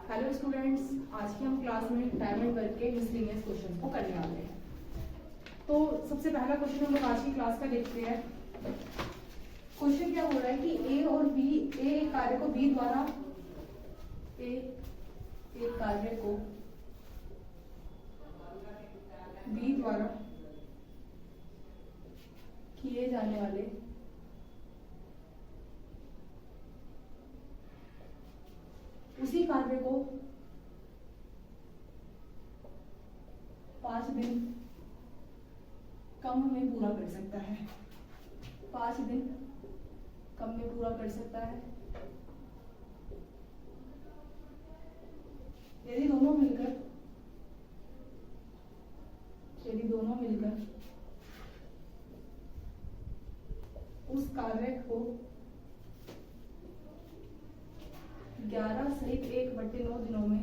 Hello students, आज की हम क्लास में टाइम एंड वर्क के मिसलिनियस क्वेश्चन को करने वाले हैं। तो सबसे पहला क्वेश्चन हम लोग आज की क्लास का देखते हैं। क्वेश्चन क्या हो रहा है कि ए और बी, ए एक कार्य को बी द्वारा, ए एक कार्य को बी द्वारा किए जाने वाले उसी कार्य को 5 दिन कम में पूरा कर सकता है। 5 दिन कम में पूरा कर सकता है यदि दोनों मिलकर उस कार्य को 11 सहित 1/9 दिनों में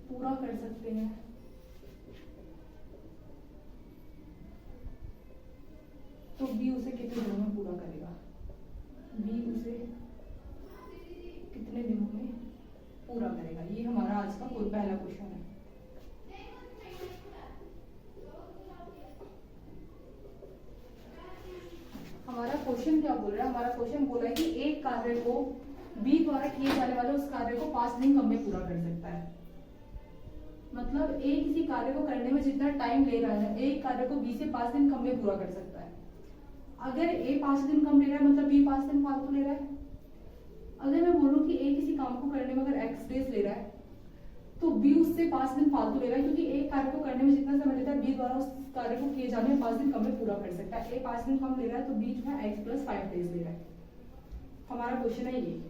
पूरा कर सकते हैं। तो बी उसे कितने दिनों में पूरा करेगा? बी उसे कितने दिनों में पूरा करेगा? ये हमारा आज का कोई पहला क्वेश्चन है। हमारा क्वेश्चन क्या बोल रहा है? हमारा क्वेश्चन बोल रहा है कि एक कार्य को बी द्वारा किए जाने वाले उस कार्य को 5 दिन कम में पूरा कर सकता है। मतलब ए किसी कार्य को करने में जितना टाइम ले रहा है, एक कार्य को बी से 5 दिन कम में पूरा कर सकता है। अगर ए 5 दिन कम ले रहा है मतलब बी 5 दिन फालतू ले रहा है। अगर मैं बोलूं कि ए किसी काम को करने में अगर x डेज ले रहा है तो बी उससे 5 दिन फालतू ले रहा है, क्योंकि एक कार्य को करने में जितना समय लेता है बी द्वारा उस कार्य को किए जाने में 5 दिन कम में पूरा कर सकता है। ए 5 दिन कम ले रहा है तो बी जो है x + 5 डेज ले रहा है। हमारा क्वेश्चन है ये।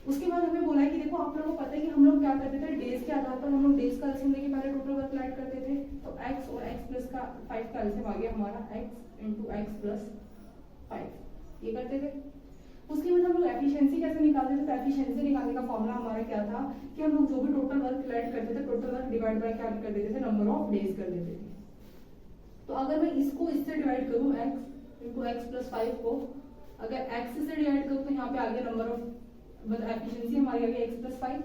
उसके बाद हमें बोला है कि देखो, आप लोगों को पता है कि हम लोग क्या करते थे, डेज के आधार पर हम लोग डेज का एलसीएम लेके पहले टोटल वर्क ऐड करते थे। तो x और x + 5 का एलसीएम आ गया हमारा x × x + 5, ये करते थे। उसके बाद हम लोग एफिशिएंसी कैसे निकालते थे? तो एफिशिएंसी निकालने का फॉर्मूला हमारा क्या था कि हम लोग जो भी टोटल वर्क ऐड करते थे, टोटल वर्क डिवाइड बाय क्या कर देते थे? नंबर ऑफ डेज कर देते थे। तो अगर मैं इसको इससे डिवाइड करूं, x × x + 5 को अगर x से डिवाइड करूं तो यहाँ पे आ गया नंबर ऑफ, मतलब एफिशिएंसी हमारी आ गई x + 5।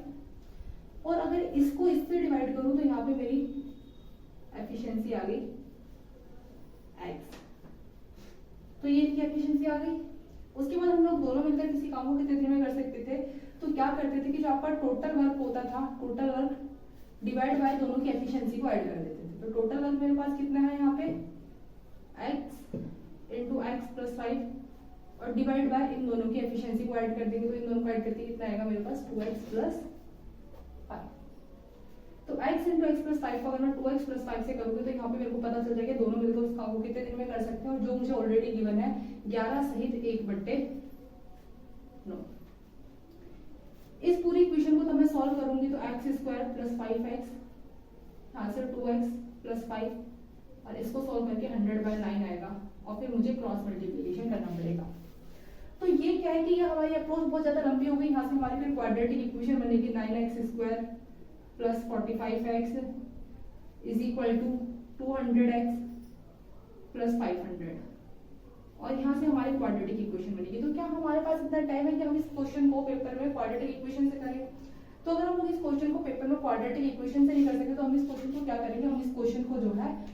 और अगर इसको इससे डिवाइड करूं तो यहाँ पे मेरी एफिशिएंसी आ गई x। तो ये इनकी एफिशिएंसी आ गई। उसके बाद हम लोग दोनों मिलकर किसी काम को कितने दिन में कर सकते थे? तो क्या करते थे कि जो आपका टोटल वर्क होता था, टोटल वर्क डिवाइड बाय दोनों की एफिशिएंसी को ऐड कर देते थे। तो टोटल वर्क मेरे पास कितना है यहाँ पे? x × x + 5 और डिवाइड बाय इन दोनों की एफिशिएंसी को ऐड कर देंगे। तो इन दोनों को ऐड करके कितना आएगा मेरे पास? 2x + 5। तो x × x + 5 को अगर मैं 2x + 5 से करूंगी तो यहाँ पे मेरे को पता चल जाएगा दोनों मिलकर उस काम को कितने दिन में कर सकते हैं। और जो मुझे ऑलरेडी गिवन है 11 सहित 1/9। इस पूरी इक्वेशन को तो मैं सॉल्व करूंगी तो x² + 5x, यहाँ से 2x + 5 और इसको सॉल्व करके 100/9 आएगा। और फिर मुझे क्रॉस मल्टीप्लिकेशन करना पड़ेगा। तो ये क्या है कि ये हमारी अप्रोच बहुत ज्यादा लंबी हो गई। यहाँ से हमारी फिर क्वाड्रेटिक इक्वेशन बनेगी 9x² + 45x = 200x + 500। और यहाँ से हमारी क्वाड्रेटिक इक्वेशन बनेगी। तो क्या हमारे पास इतना टाइम है कि हम इस क्वेश्चन को पेपर में क्वाड्रेटिक इक्वेशन से करें? तो अगर हम लोग इस क्वेश्चन को पेपर में क्वाड्रेटिक इक्वेशन से नहीं कर सकते तो हम इस क्वेश्चन को क्या करेंगे? हम इस क्वेश्चन को जो है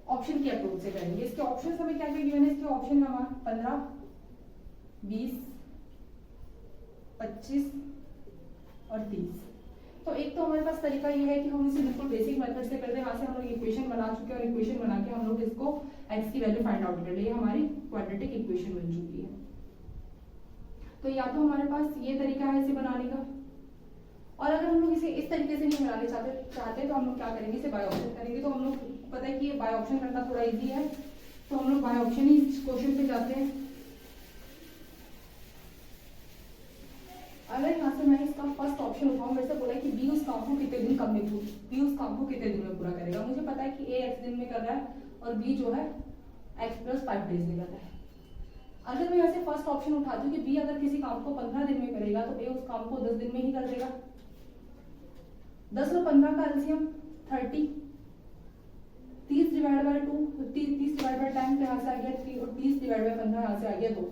ऑप्शन की अप्रोच से करेंगे। इसके ऑप्शन हमें क्या क्या गिवन है? इसके ऑप्शन है हमारा 15, 20, 25 और 30। तो एक तो हमारे पास तरीका ये है कि हम इसे बिल्कुल बेसिक मेथड से करते हैं। यहाँ से हम लोग इक्वेशन बना चुके हैं और इक्वेशन बना के हम लोग इसको x की वैल्यू फाइंड आउट कर लिए। हमारी क्वाड्रेटिक इक्वेशन बन चुकी है। तो या तो हमारे पास ये तरीका है इसे बनाने का, और अगर हम लोग इसे इस तरीके से नहीं बनाने चाहते तो हम लोग क्या करेंगे? इसे बाय ऑप्शन करेंगे। तो हम लोग पता है कि ये बाय ऑप्शन करना थोड़ा ईजी है, तो हम लोग बाय ऑप्शन ही इस क्वेश्चन पे जाते हैं। अगर यहाँ से मैं इसका फर्स्ट ऑप्शन उठाऊं, मेरे से बोला है कि बी उस काम को कितने दिन कम में बी उस काम को कितने दिन में पूरा करेगा। मुझे पता है कि ए x दिन में कर रहा है और बी जो है x + 5 डेज में कर रहा है। अगर मैं यहाँ से फर्स्ट ऑप्शन उठाती हूँ कि बी अगर किसी काम को 15 दिन में करेगा तो ए उस काम को 10 दिन में ही कर देगा। 10 और 15 का एलसीएम 30, 30 / 2, 30 / 10 यहाँ से आ गया 3 और 30 / 15 यहाँ से आ गया 2।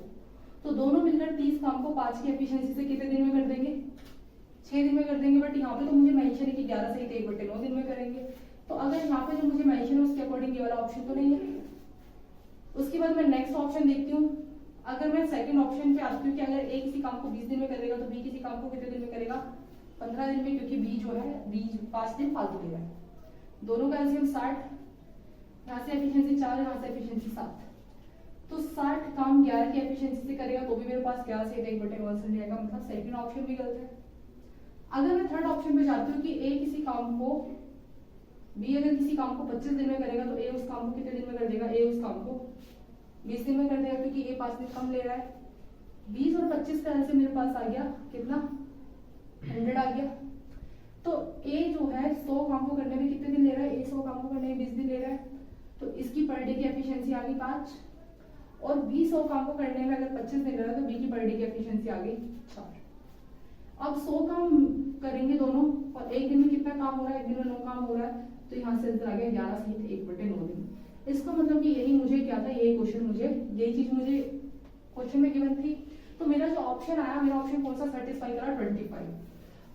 तो दोनों मिलकर 30 काम को 5 की एफिशिएंसी से कितने दिन में कर देंगे? 6 दिन में कर देंगे। बट यहाँ पे तो मुझे मेंशन है कि 11 सहित 1/9 दिन में करेंगे। तो अगर यहाँ पे जो मुझे मेंशन है उसके अकॉर्डिंग ये वाला ऑप्शन तो नहीं है। उसके बाद मैं नेक्स्ट ऑप्शन देखती हूँ। अगर मैं सेकंड ऑप्शन पे आती हूँ कि अगर ए किसी काम को 20 दिन में करेगा तो बी किसी काम को कितने दिन में करेगा? 15 दिन में, क्योंकि बी जो है बी 5 दिन फालतू ले रहा है। दोनों का एलसीएम 60, यहाँ से एफिशिएंसी 4, यहाँ से एफिशिएंसी 7, तो 60 काम 11 की एफिशिएंसी से करेगा तो भी मेरे पास 11 से 1/1 रहेगा, मतलब सेकंड ऑप्शन भी गलत है। अगर मैं थर्ड ऑप्शन पे जाती हूँ कि ए किसी काम को बी अगर किसी काम को 25 दिन में करेगा तो ए उस काम को कितने दिन में कर देगा? ए उस काम को 20 दिन में कर देगा, क्योंकि ए 5 दिन कम ले रहा है। 20 और 25 का से मेरे पास आ गया कितना? 100 आ गया। तो ए जो है 100 काम को करने में कितने दिन ले रहा है? ए 100 काम को करने में 20 दिन ले रहा है, तो इसकी पर डे की एफिशिएंसी आ गई 5। और बी 100 काम को करने में अगर 25 दिन ले रहा है तो बी की पर डे की एफिशिएंसी आ गई 4। अब 100 काम करेंगे दोनों, और एक दिन में कितना काम हो रहा है? एक दिन में 9 काम हो रहा है, तो यहाँ से आंसर आ गया 11 सहित 1/9 दिन। इसका मतलब कि यही मुझे क्या था, यही क्वेश्चन मुझे, यही चीज मुझे क्वेश्चन में गिवन थी। तो मेरा जो ऑप्शन आया, मेरा ऑप्शन कौन सा सेटिस्फाई करा? 25।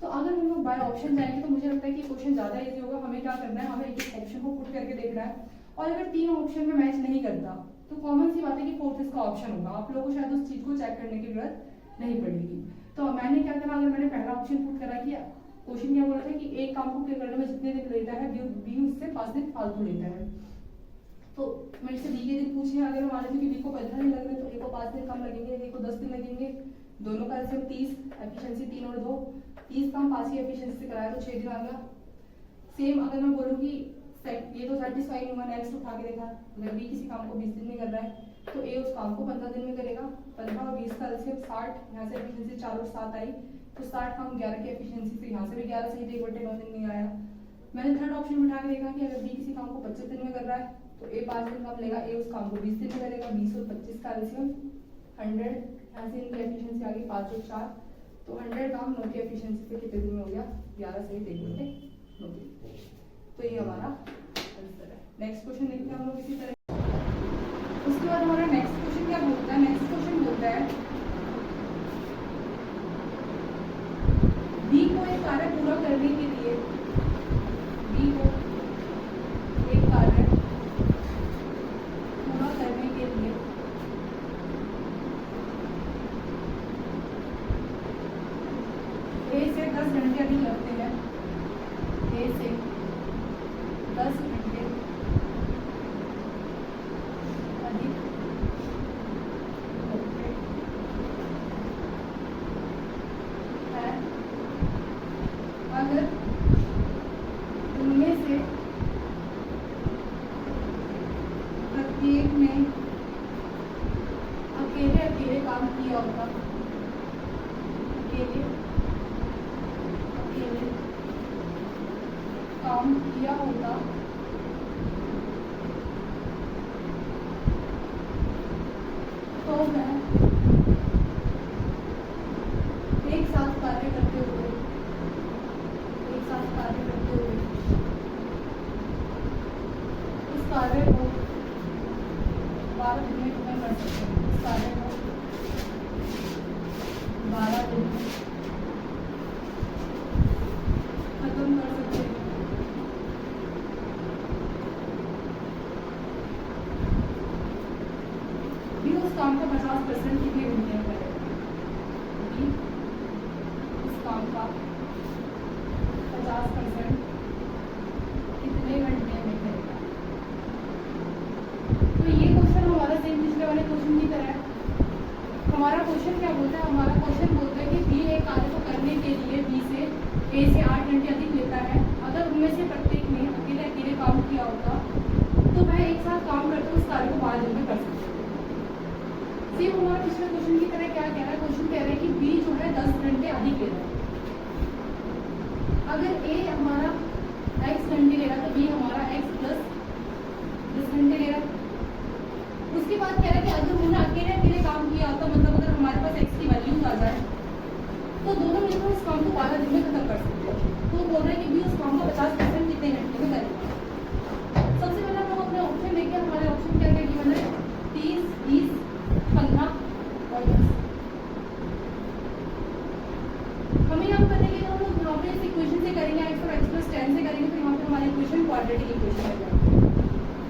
तो अगर हम लोग बाय ऑप्शन जाएंगे तो मुझे लगता है कि क्वेश्चन ज्यादा इजी होगा। हमें क्या करना है, हमें एक ऑप्शन को पुट करके देखना है, और अगर 3 ऑप्शन में मैच नहीं करता तो कॉमन सी बात है कि 4th इसका ऑप्शन होगा। आप लोगों को शायद उस चीज को चेक करने की जरूरत नहीं पड़ेगी। तो मैंने क्या करा, अगर मैंने पहला ऑप्शन पुट करा कि क्वेश्चन क्या बोला था कि एक काम को करने में जितने दिन लेता है बी उससे 5 दिन फालतू लेता है, तो मेरे से बी के दिन पूछे। अगर मान लीजिए कि बी को 15 दिन लग रहे हैं तो ए को 5 दिन कम लगेंगे, ए को 10 दिन लगेंगे। दोनों का एलसीएम 30, एफिशिएंसी 3 और 2, 30 काम 5 की एफिशिएंसी से कराया तो 6 दिन आ गया। सेम अगर मैं बोलूँ कि ये तो सेटिस्फाई हुआ, नेक्स्ट उठा के देखा, अगर बी किसी काम को 20 दिन में कर रहा है तो ए उस काम को 15 दिन में करेगा। 15 और 20 का एलसीएम 60, यहाँ से एफिशिएंसी 4 और 7 आई, तो 60 काम 11 की एफिशिएंसी से यहाँ से भी 11 सहित 1/9 दिन में आया। मैंने थर्ड ऑप्शन उठा के देखा कि अगर बी किसी काम को 25 दिन में कर रहा है तो ए 5 दिन कम लेगा, ए उस काम को 20 दिन में करेगा। 20 और 25 का एलसीएम 100, यहाँ से इनकी एफिशिएंसी आ गई 5 और 4, तो 100 काम 9 की एफिशिएंसी से कितने दिन में हो गया? 11 सहित 1/9 दिन। तो ये हमारा आंसर है। नेक्स्ट क्वेश्चन देखते हैं हम लोग इसी तरह। उसके बाद हमारा नेक्स्ट क्वेश्चन क्या बोलता है? नेक्स्ट क्वेश्चन बोलता है बी को एक कार्य पूरा करने के लिए, बी को एक कार्य पूरा करने के लिए ए से 10 घंटे अधिक लगते हैं, ए से 10 घंटे अधिक लगते हैं अगर उनमें से प्रत्येक ने अकेले अकेले काम किया होगा, अकेले अकेले काम किया होगा, तो मैं एक साथ कार्य करते हुए उस कार्य को 12 दिन में खत्म कर सकते हैं। उस कार्य को 12 दिन में खत्म कर सकते हैं। भी उस काम का 50% कितने घंटे में करेगा? भी उस काम का 50% कितने घंटे में करेगा? तो ये क्वेश्चन हमारा सेम पिछले वाले क्वेश्चन की तरह है। हमारा क्वेश्चन क्या बोलता है? हमारा क्वेश्चन बोलता है कि बी एक कार्य को करने के लिए बी से ए से 8 घंटे अधिक लेता है। अगर उनमें से प्रत्येक ने अकेले अकेले काम किया होगा तो वह एक साथ काम करके उस कार्य को 12 दिन में कर सकते हैं। सेम हमारा पिछले क्वेश्चन की तरह क्या कह रहा है? क्वेश्चन कह रहा है कि बी जो है 10 घंटे अधिक ले रहा है। अगर ए हमारा x घंटे ले रहा है तो बी हमारा x प्लस 10 घंटे ले रहा है। उसके बाद कह रहा है कि अगर उन्होंने अकेले अकेले काम किया तो मतलब अगर हमारे पास x की वैल्यूज आ जाए तो दोनों मिलकर उस काम को 12 दिन में खत्म कर सकते हैं। तो बोल रहे हैं कि बी उस काम को 50% कितने घंटे में करेगा? सबसे पहले हम अपने ऑप्शन देखिए, हमारे ऑप्शन क्या क्या गिवन है? 30, 20, 15 और 10। क्वाड्रेटिक इक्वेशन आ जाएगी।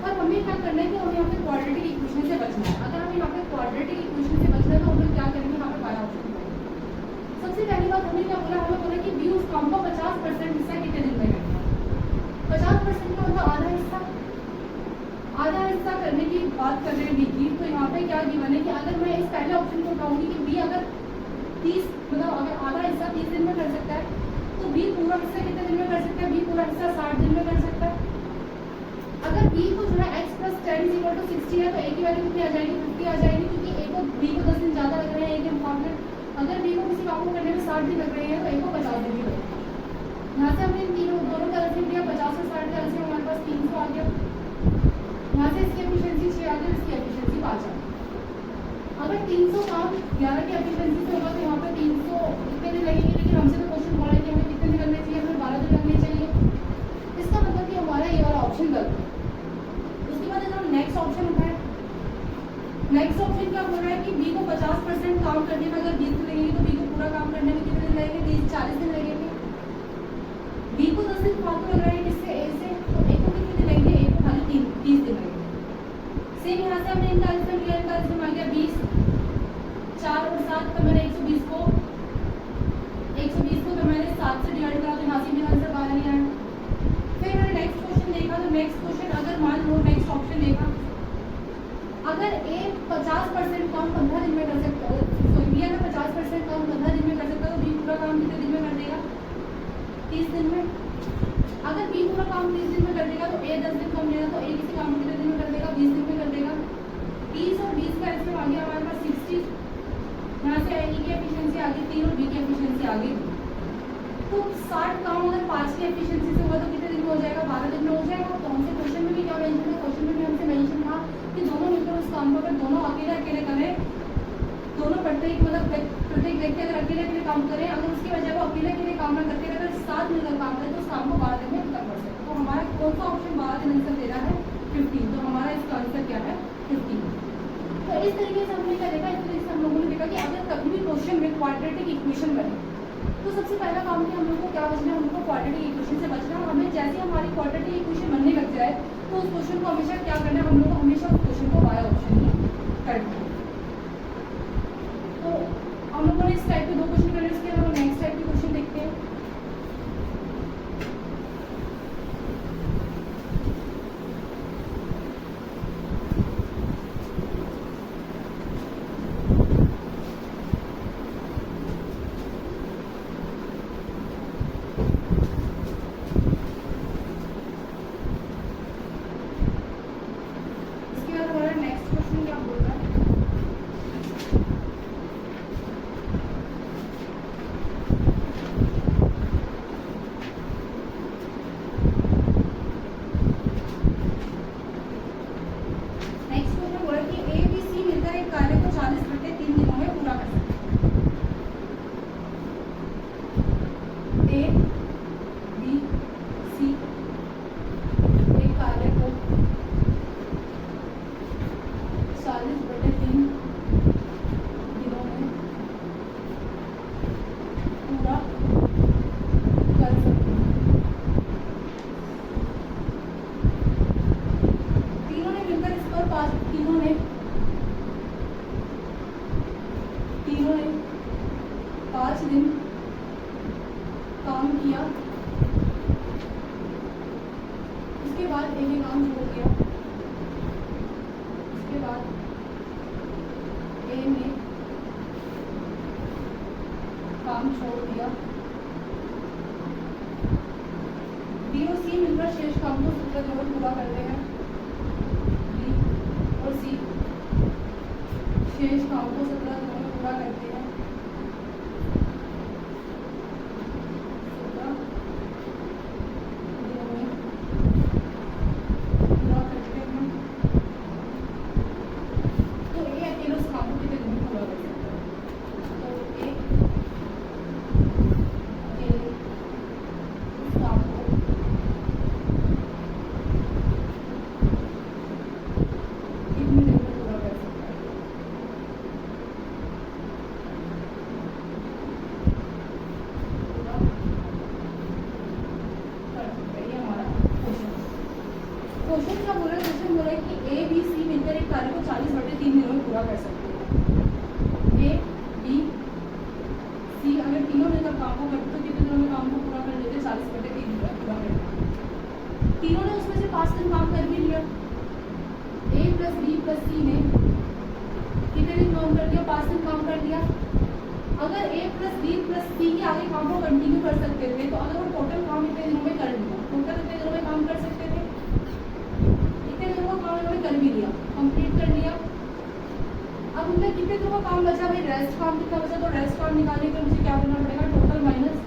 और हमें क्या करना है कि हमें यहाँ पे क्वाड्रेटिक इक्वेशन से बचना है। अगर हमें यहाँ पे क्वाड्रेटिक इक्वेशन से बचना है तो हम लोग क्या करेंगे, यहाँ पे बाया ऑप्शन करेंगे। सबसे पहली बात हमें क्या बोला, हमें बोला कि बी उस काम का 50% हिस्सा कितने दिन में करना है। 50% का मतलब आधा हिस्सा करने की बात कर रहे हैं बी की। तो यहाँ पे क्या गिवन है कि अगर मैं इस पहले ऑप्शन को उठाऊंगी कि बी अगर 30 मतलब अगर आधा हिस्सा 30 दिन में कर सकता है तो बी पूरा हिस्सा कितने दिन में कर सकता है, बी पूरा हिस्सा 60 दिन में कर सकता है। अगर बी को जो है x + 10 = 60 है तो a की वैल्यू कितनी आ जाएगी, 50 आ जाएगी, क्योंकि a को b को 10 दिन ज़्यादा लग रहे हैं a के मुकाबले। अगर b को किसी काम को करने में 60 दिन लग रहे हैं तो a को 50 दिन भी लगेगा। यहाँ से हमने तीनों दोनों का एलसीएम लिया, 50 से 60 का एलसीएम हमारे पास 300 आ गया। यहाँ से इसकी एफिशिएंसी 6 आ गई, इसकी एफिशिएंसी 5 आ गई। अगर 300 काम 11 की एफिशिएंसी से होगा तो यहाँ पे 300 कितने दिन लगेंगे, लेकिन हमसे तो क्वेश्चन बोला है कि हमें कितने दिन लगने चाहिए, हमें 12 दिन लगने चाहिए। इसका मतलब कि हमारा ये वाला ऑप्शन गलत है। उसके बाद अगर हम नेक्स्ट ऑप्शन उठाएं, नेक्स्ट ऑप्शन क्या बोल रहा है कि बी को 50% काम करने में अगर 20 दिन लगेंगे तो बी को पूरा काम करने में कितने दिन लगेंगे, 40 दिन लगेंगे। बी को 10 दिन फालतू लग रहा है किससे, ए से, तो ए को कितने दिन लगेंगे, ए को खाली 30 दिन लगेंगे। सेम यहाँ से हमने इनका एलसीएम लिया, इनका एलसीएम आ गया 20, 4 और 7 तो मैंने 120 को तो मैंने 7 से डिवाइड करा तो यहाँ से मेरा आंसर 12 नहीं आया। फिर मैंने नेक्स्ट क्वेश्चन देखा, तो नेक्स्ट क्वेश्चन अगर मान लो नेक्स्ट ऑप्शन देखा, अगर ए 50% काम 15 दिन में कर सकता है, तो बी अगर 50% काम 15 दिन में कर सकता है तो बी पूरा काम कितने दिन में कर देगा, 30 दिन में। अगर बी पूरा काम 30 दिन में कर देगा तो ए 10 दिन कम लेगा, तो ए किसी काम को कितने दिन में कर देगा, 20 दिन में कर देगा। 30 और 20 का एलसीएम आ गया हमारे पास 60। यहाँ से ए की एफिशिएंसी आ गई 3 और बी की एफिशिएंसी आ गई। तो 60 काम अगर 5 की एफिशिएंसी से होगा तो कितने दिन में हो जाएगा, 12 दिन में हो जाएगा। तो हमसे क्वेश्चन में भी क्या मेंशन था, क्वेश्चन में भी हमसे मेंशन था कि दोनों मिलकर उस काम को अगर दोनों अकेले करें, दोनों प्रत्येक व्यक्ति अगर अकेले काम करें, अगर उसकी वजह वो अकेले काम न करते अगर साथ मिलकर काम करें तो उस काम को 12 दिन में खत्म कर सकते। तो हमारा कौन सा ऑप्शन 12 दिन आंसर दे रहा है, 15। तो हमारा इसका आंसर क्या है, 15। तो इस तरीके से हमने क्या देखा, इस तरीके से हम लोगों ने देखा कि अगर कभी भी क्वेश्चन में क्वाड्रेटिक इक्वेशन बने तो सबसे पहला काम कि हम लोग को क्या बचना है, हमको क्वाड्रेटिक इक्वेशन से बचना। हमें जैसे हमारी क्वाड्रेटिक इक्वेशन बनने लग जाए तो उस क्वेश्चन को हमेशा क्या करना है, हम लोग को हमेशा उस क्वेश्चन को बाया ऑप्शन ही करना है। तो हम लोगों ने इस टाइप के 2 क्वेश्चन करे, इसके अलावा नेक्स्ट टाइप के क्वेश्चन देखते हैं। इसके बाद हमारा नेक्स्ट क्वेश्चन क्या बोल रहा है, तीनों ने 5 दिन काम किया, उसके बाद एक काम छोड़ दिया, उसके बाद ए ने काम छोड़ दिया, बी और सी मिलकर शेष काम को 17 दिन में पूरा करते हैं। बी और सी शेष काम को 17 दिनों में पूरा करते हैं। 17 दिनों में पूरा करते हैं। तो ये अकेले उस काम को कितने दिन में पूरा कर सकता है, तो ए अकेले उस काम को कितनी दिन में पूरा कर सकता है। क्वेश्चन क्या बोल रहा है, क्वेश्चन बोल रहा है कि ए बी सी मिलकर एक कार्य को 40/3 दिनों में पूरा कर सकते हैं। ए बी सी अगर तीनों मिलकर काम को करते तो कितने दिनों में काम को पूरा कर लेते? 40/3 दिनों में पूरा कर लेते। तीनों ने उसमें से 5 दिन काम कर भी लिया। ए प्लस बी प्लस सी ने कितने दिन काम कर लिया? 5 दिन काम कर लिया। अगर ए प्लस बी प्लस सी के आगे काम को कंटिन्यू कर सकते थे तो अगर वो टोटल काम इतने दिनों में कर लिया, टोटल इतने दिनों में काम कर सकते थे, इतने दिनों का काम इन्होंने कर भी लिया, कंप्लीट कर लिया। अब उनमें कितने दिनों का काम बचा भाई? रेस्ट काम कितना बचा? तो रेस्ट काम निकालने के लिए मुझे क्या करना पड़ेगा? टोटल माइनस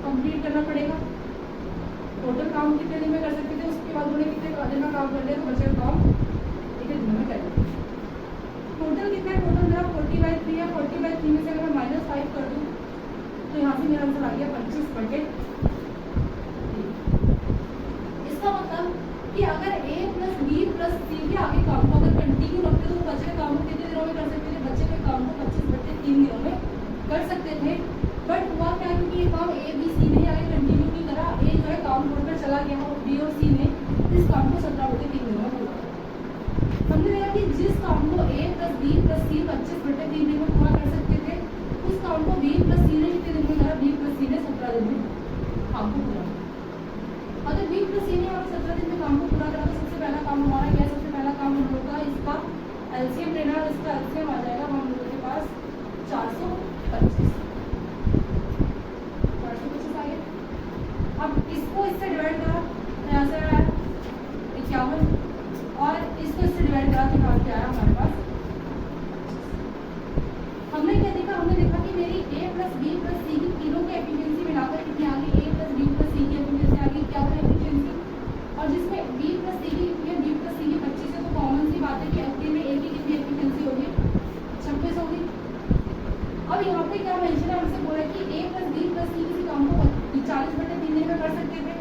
कंप्लीट करना पड़ेगा। टोटल काम कितने दिन में कर सकते थे, उसके बाद उन्होंने कितने दिन में काम कर लिया, तो बचे काम इतने दिनों में कर लिया। टोटल कितना है? टोटल मेरा 40/3 है। 40/3 में से अगर मैं -5 कर दूँ तो यहाँ से मेरा आंसर आ गया 25/3। इसका मतलब कि अगर ए प्लस बी प्लस सी के आगे काम को अगर कंटिन्यू रखते तो बचे हुए काम को कितने दिनों में कर सकते थे? बचे हुए काम को 25/3 दिनों में कर सकते थे। बट हुआ क्या, क्योंकि ये काम ए बी सी ने आगे कंटिन्यू नहीं करा, ए जो है काम छोड़कर चला गया और बी और सी ने इस काम को 17/3 दिनों में पूरा किया। हमने देखा कि जिस काम को ए प्लस बी प्लस सी 25/3 दिन में पूरा कर सकते थे, उस काम को बी प्लस सी ने कितने दिन में करा? बी प्लस सी ने 17 दिन में काम को पूरा किया। अगर बी प्लस सी ने हमारे 17 दिन में काम को पूरा करा तो सबसे पहला काम हमारा क्या है? सबसे पहला काम हम लोग का इसका एलसीएम लेना है। इसका एलसीएम आ जाएगा हम लोगों के पास 425 आ गया। अब इसको इससे डिवाइड करा तो यहाँ से आया 51 और इसको इससे डिवाइड करा तो यहाँ पे आया हमारे पास। हमने क्या देखा? हमने देखा कि मेरी ए प्लस बी प्लस सी की तीनों की एफिशिएंसी मिलाकर कितनी आ गई? ए प्लस बी प्लस सी की एफिशिएंसी आ गई 51 एफिशिएंसी। और जिसमें बी प्लस सी की कितनी है? बी प्लस सी की 25 है, तो कॉमन सी बात है कि एफडी में ए की कितनी एफिशिएंसी होगी? 26 होगी। अब यहाँ पे क्या मेंशन है? हमसे बोला कि ए प्लस बी प्लस सी किसी काम को 40/3 दिन में कर सकते थे।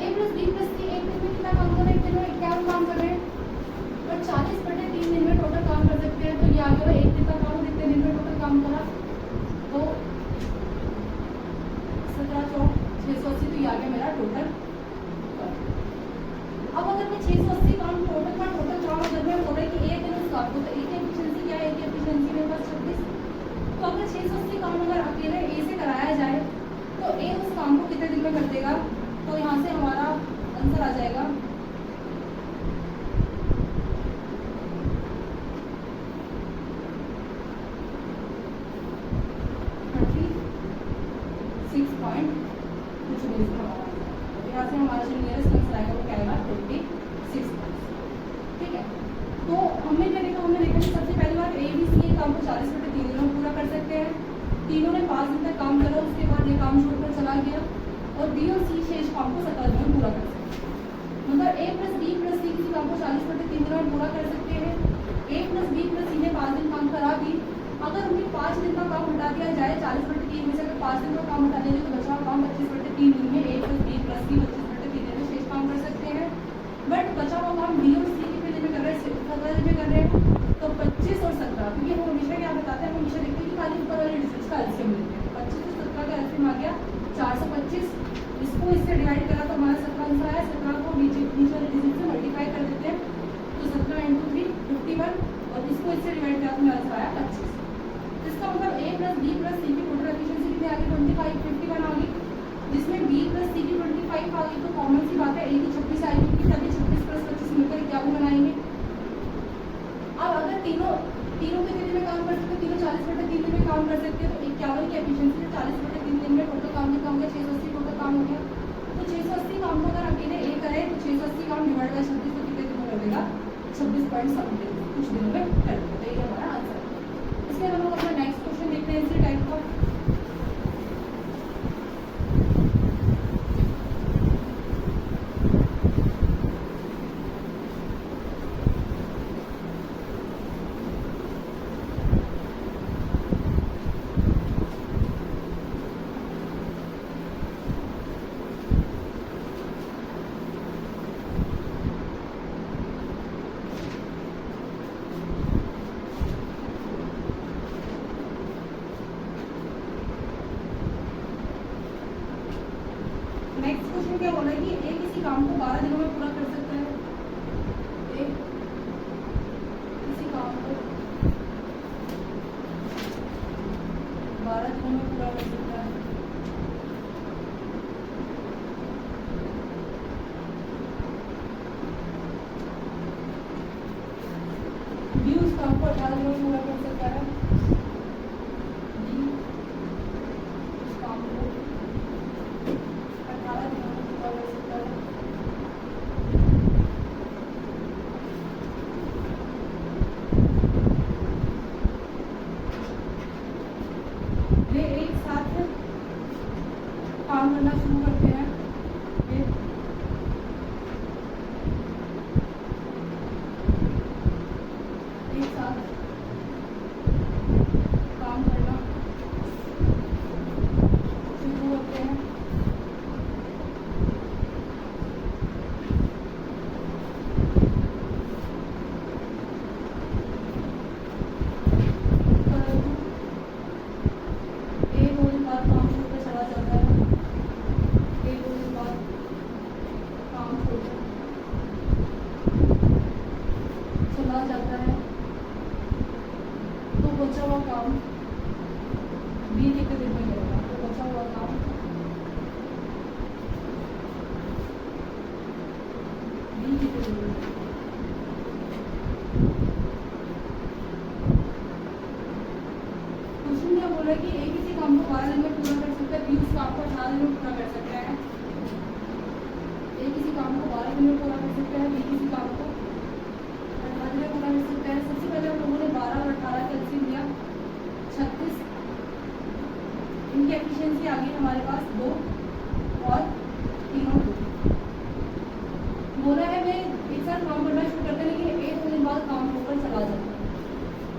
ए प्लस बी प्लस सी एक दिन में कितना काम कर रहे हैं? एक दिन में 51 काम कर रहे हैं, और 40/3 दिन में टोटल काम कर सकते हैं। तो ये आ गया एक दिन का काम कितने दिन में टोटल काम करा? तो 17/680, तो ये आ गया मेरा टोटल। अब अगर मैं 680 काम टोटल काम अगर मैं बोल रही कि एक दिन उस काम को, तो एक एफिशिएंसी क्या है? एक एफिशिएंसी मेरे पास 26। तो अगर 680 काम अगर अकेले ए से कराया जाए तो ए उस काम को कितने दिन में कर देगा? तो यहाँ से हमारा आंसर आ जाएगा 36 पॉइंट कुछ डेज में हमारा आंसर। तो यहाँ से हमारा जो नियरेस्ट आंसर आएगा वो क्या आएगा? 26 पॉइंट। ठीक है, तो हमने क्या देखा? हमने देखा कि सबसे पहली बार ए बी सी काम को 40/3 दिनों में पूरा कर सकते हैं। तीनों ने 5 दिन तक काम करा, उसके बाद ये काम छोड़कर चला गया, और बी और सी शेष काम को 17 दिन में पूरा कर सकते हैं। मतलब ए प्लस बी प्लस सी किसी काम को 40/3 दिनों में पूरा कर सकते हैं। ए प्लस बी प्लस सी ने 5 दिन काम करा भी, अगर उन्हें 5 दिन का काम हटा दिया जाए 40/3 में से, अगर 5 दिन का काम हटा दिया जाए तो बचा काम 25/3 दिन में ए प्लस बी प्लस सी 25/3 दिन में शेष काम कर सकते हैं। बट बचा हुआ काम बी और सी कितने दिन में कर रहे हैं? 17 दिन में कर रहे हैं। तो 25 और 17, क्योंकि हम हमेशा क्या बताते हैं? हम हमेशा देखते हैं कि खाली ऊपर वाले डिजिट्स का एलसीएम लेते हैं। 25 और 17 का एलसीएम आ गया 425। इसको इससे डिवाइड करा तो हमारा 17 आंसर आया। 17 को नीचे वाले डिजिट से मल्टीप्लाई कर देते हैं, तो 17 × 3 51, और इसको इससे डिवाइड करा तो मेरा आंसर आया 25। इसका मतलब ए प्लस बी प्लस सी की टोटल एफिशिएंसी कितनी आ गई? 25 51 आ गई, जिसमें बी प्लस सी की 25 आ गई। तो कॉमन सी बात है ए की 26 आएगी, क्योंकि सभी 26 + 25 मिलकर 51 बनाएंगे। अब अगर तीनों कितने दिन में काम कर सकते हैं? तीनों 40/3 दिन में काम कर सकते हैं। तो 51 की एफिशिएंसी से 40/3 दिन में टोटल काम कितना हो गया? 680 टोटल काम हो गया। तो 680 काम को अगर अकेले ए करे तो 680 काम डिवाइड बाय 26 तो कितने दिन में कर देगा? 26.7 कुछ दिनों में कर देगा। तो ये हमारा आंसर है। इसके हम लोग अपना नेक्स्ट क्वेश्चन देखते हैं इसी टाइप का। नेक्स्ट क्वेश्चन क्या बोला है कि ए किसी काम को 12 दिनों में पूरा कर सकता है। 18 दिनों में पूरा कर सकता है। बी उस काम को 18 दिनों में पूरा कर सकता है। बी उस काम को 18 दिनों में पूरा कर सकता है। वे एक साथ काम करना शुरू करते हैं। वे एक साथ काम करना शुरू होते हैं। परंतु एक दो दिन बाद काम छोड़कर चला जाता है। एक दो दिन बाद काम छोड़कर चला जाता है तो बचा हुआ काम बी कितने दिन में करेगा? तो बचा हुआ काम बी कितने दिन में करेगा? क्वेश्चन क्या बोल रहा है कि ए किसी काम को 12 दिन में पूरा कर सकता है, बी उस काम को 18 दिन में पूरा कर सकता है। ए किसी काम को 12 दिन में पूरा कर सकता है, बी किसी काम को 18 दिन में पूरा कर सकता है। सबसे पहले हम लोगों ने 12 और 18 का एलसीएम लिया 36। इनकी एफिशिएंसी आ गई हमारे पास 2 और 3 बोला है मैं एक साथ काम करना शुरू करते हैं, लेकिन एक दो दिन बाद काम छोड़कर चला जाता है।